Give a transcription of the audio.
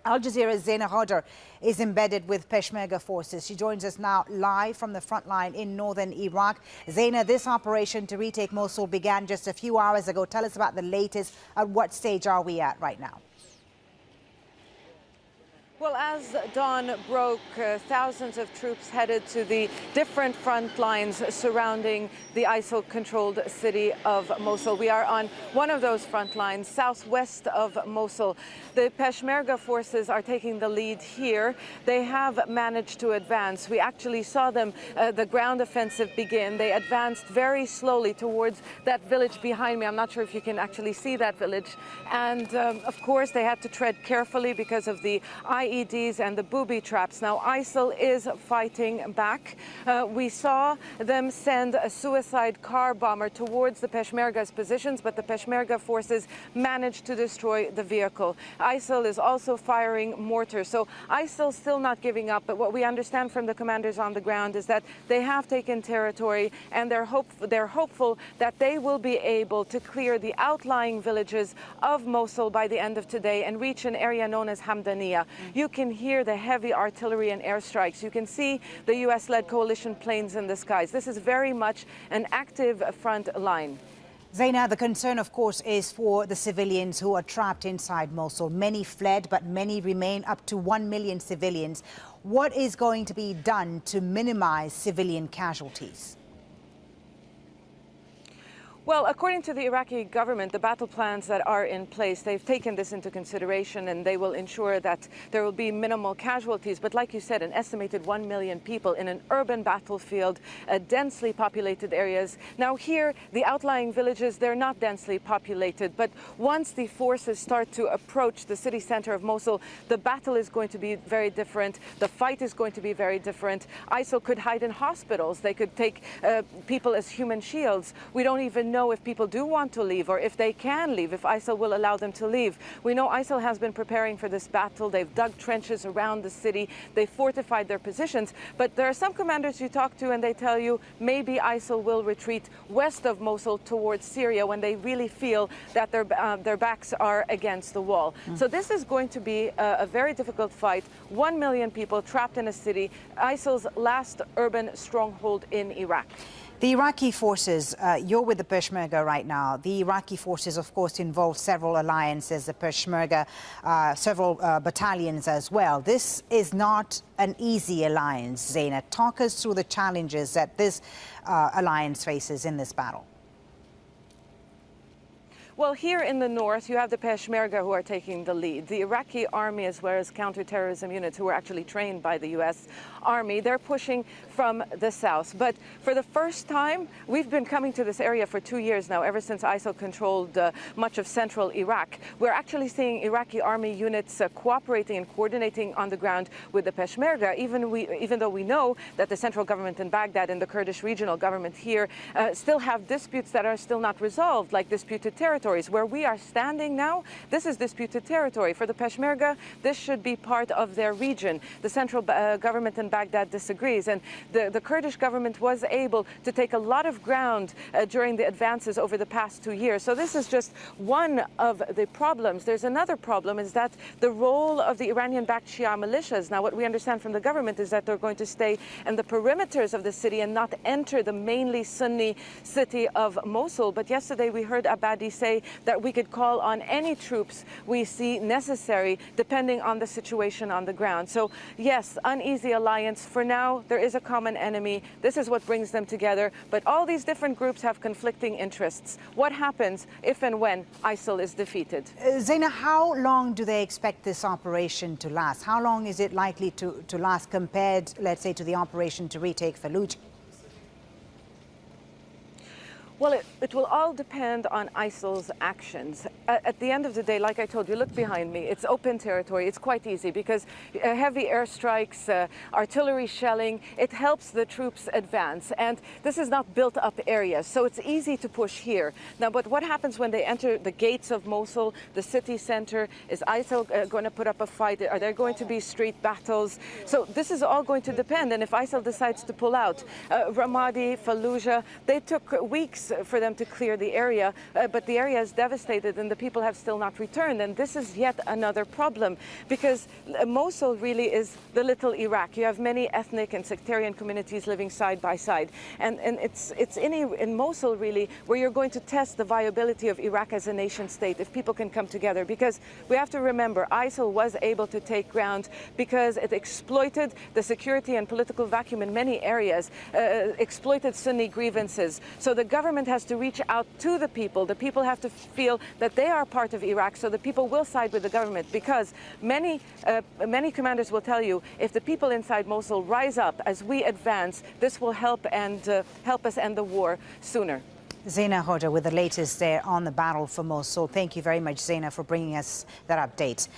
Al Jazeera's Zaina Hodder is embedded with Peshmerga forces. She joins us now live from the front line in northern Iraq. Zaina, this operation to retake Mosul began just a few hours ago. Tell us about the latest. At what stage are we at right now? Well, as dawn broke, thousands of troops headed to the different front lines surrounding the ISIL-controlled city of Mosul. We are on one of those front lines, southwest of Mosul. The Peshmerga forces are taking the lead here. They have managed to advance. We actually saw them, the ground offensive begin. They advanced very slowly towards that village behind me. I'm not sure if you can actually see that village. And of course, they had to tread carefully because of the IEDs and the booby traps. Now, ISIL is fighting back. We saw them send a suicide car bomber towards the Peshmerga's positions, but the Peshmerga forces managed to destroy the vehicle. ISIL is also firing mortars. So ISIL still not giving up, but what we understand from the commanders on the ground is that they have taken territory, and they're hopeful that they will be able to clear the outlying villages of Mosul by the end of today and reach an area known as Hamdaniya. You can hear the heavy artillery and airstrikes. You can see the U.S.-led coalition planes in the skies. This is very much an active front line. Zaina, the concern, of course, is for the civilians who are trapped inside Mosul. Many fled, but many remain, up to 1 million civilians. What is going to be done to minimize civilian casualties? Well, according to the Iraqi government, the battle plans that are in place, they've taken this into consideration, and they will ensure that there will be minimal casualties. But like you said, an estimated 1 million people in an urban battlefield, densely populated areas. Now here, the outlying villages, they're not densely populated. But once the forces start to approach the city center of Mosul, the battle is going to be very different. The fight is going to be very different. ISIL could hide in hospitals. They could take people as human shields. We don't even know if people do want to leave or if they can leave, if ISIL will allow them to leave. We know ISIL has been preparing for this battle. They've dug trenches around the city. They fortified their positions. But there are some commanders you talk to and they tell you maybe ISIL will retreat west of Mosul towards Syria when they really feel that their backs are against the wall. So this is going to be a very difficult fight. 1 million people trapped in a city, ISIL's last urban stronghold in Iraq. The Iraqi forces, you're with the Peshmerga right now. The Iraqi forces, of course, involve several alliances, the Peshmerga, several battalions as well. This is not an easy alliance, Zaina. Talk us through the challenges that this alliance faces in this battle. Well, here in the north, you have the Peshmerga who are taking the lead. The Iraqi army, as well as counterterrorism units who are actually trained by the U.S. Army, they're pushing from the south. But for the first time, we've been coming to this area for 2 years now, ever since ISIL controlled much of central Iraq. We're actually seeing Iraqi army units cooperating and coordinating on the ground with the Peshmerga, even though we know that the central government in Baghdad and the Kurdish regional government here still have disputes that are still not resolved, like disputed territories. Where we are standing now, this is disputed territory. For the Peshmerga, this should be part of their region. The central government in Baghdad disagrees, and the Kurdish government was able to take a lot of ground during the advances over the past 2 years. So this is just one of the problems. There's another problem, is that the role of the Iranian-backed Shia militias. Now, what we understand from the government is that they're going to stay in the perimeters of the city and not enter the mainly Sunni city of Mosul. But yesterday we heard Abadi say that we could call on any troops we see necessary, depending on the situation on the ground. So yes, uneasy alliance. For now, there is a common enemy. This is what brings them together. But all these different groups have conflicting interests. What happens if and when ISIL is defeated? Zaina, how long do they expect this operation to last? How long is it likely to last compared, let's say, to the operation to retake Fallujah? Well, it will all depend on ISIL's actions. At the end of the day, like I told you, look behind me. It's open territory. It's quite easy because heavy airstrikes, artillery shelling, it helps the troops advance. And this is not built-up areas, so it's easy to push here. Now, but what happens when they enter the gates of Mosul, the city center? Is ISIL going to put up a fight? Are there going to be street battles? So this is all going to depend. And if ISIL decides to pull out, Ramadi, Fallujah, they took weeks days for them to clear the area, but the area is devastated and the people have still not returned. And this is yet another problem, because Mosul really is the little Iraq. You have many ethnic and sectarian communities living side by side. And it's in Mosul really where you're going to test the viability of Iraq as a nation state, if people can come together. Because we have to remember, ISIL was able to take ground because it exploited the security and political vacuum in many areas, exploited Sunni grievances. So the government has to reach out to the people. The people have to feel that they are part of Iraq, so the people will side with the government, because many commanders will tell you, if the people inside Mosul rise up as we advance, this will help us end the war sooner. Zaina Hoda with the latest there on the battle for Mosul. Thank you very much, Zaina, for bringing us that update.